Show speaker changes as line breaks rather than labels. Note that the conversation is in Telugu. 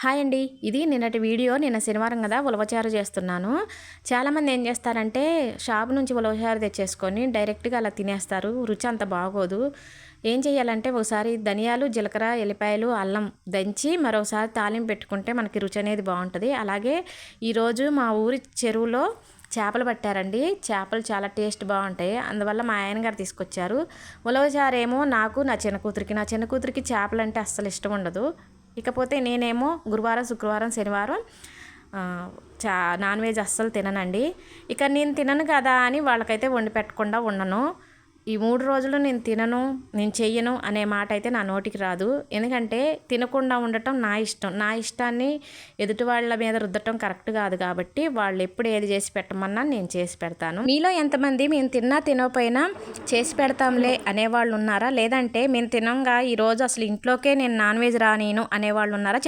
హాయ్ అండి. ఇది నిన్నటి వీడియో. నిన్న శనివారం కదా ఉలవచారు చేస్తున్నాను. చాలామంది ఏం చేస్తారంటే షాప్ నుంచి ఉలవచారు తెచ్చేసుకొని డైరెక్ట్గా అలా తినేస్తారు. రుచి అంత బాగోదు. ఏం చేయాలంటే ఒకసారి ధనియాలు, జీలకర్ర, ఎల్లిపాయలు, అల్లం దంచి మరోసారి తాలింపు పెట్టుకుంటే మనకి రుచి అనేది బాగుంటుంది. అలాగే ఈరోజు మా ఊరి చెరువులో చేపలు పట్టారండి. చేపలు చాలా టేస్ట్ బాగుంటాయి. అందువల్ల మా ఆయన గారు తీసుకొచ్చారు. ఉలవచారు ఏమో నాకు, నా చిన్న కూతురికి చేపలు అంటే అస్సలు ఇష్టం ఉండదు. ఇకపోతే నేనేమో గురువారం, శుక్రవారం, శనివారం నాన్ వెజ్ అస్సలు తిననండి. ఇక నేను తినను కదా అని వాళ్ళకైతే వండి పెట్టకుండా ఉండను. ఈ 3 రోజులు నేను తినను, నేను చెయ్యను అనే మాట అయితే నా నోటికి రాదు. ఎందుకంటే తినకుండా ఉండటం నా ఇష్టం. నా ఇష్టాన్ని ఎదుటి వాళ్ళ మీద రుద్దటం కరెక్ట్ కాదు. కాబట్టి వాళ్ళు ఎప్పుడు ఏది చేసి పెట్టమన్నా నేను చేసి పెడతాను. మీలో ఎంతమంది మేము తిన్నా తినకపోయినా చేసి పెడతాంలే అనేవాళ్ళు ఉన్నారా? లేదంటే మేము తినంగా ఈరోజు అసలు ఇంట్లోకే నేను నాన్ వెజ్ రానీను అనేవాళ్ళు ఉన్నారా?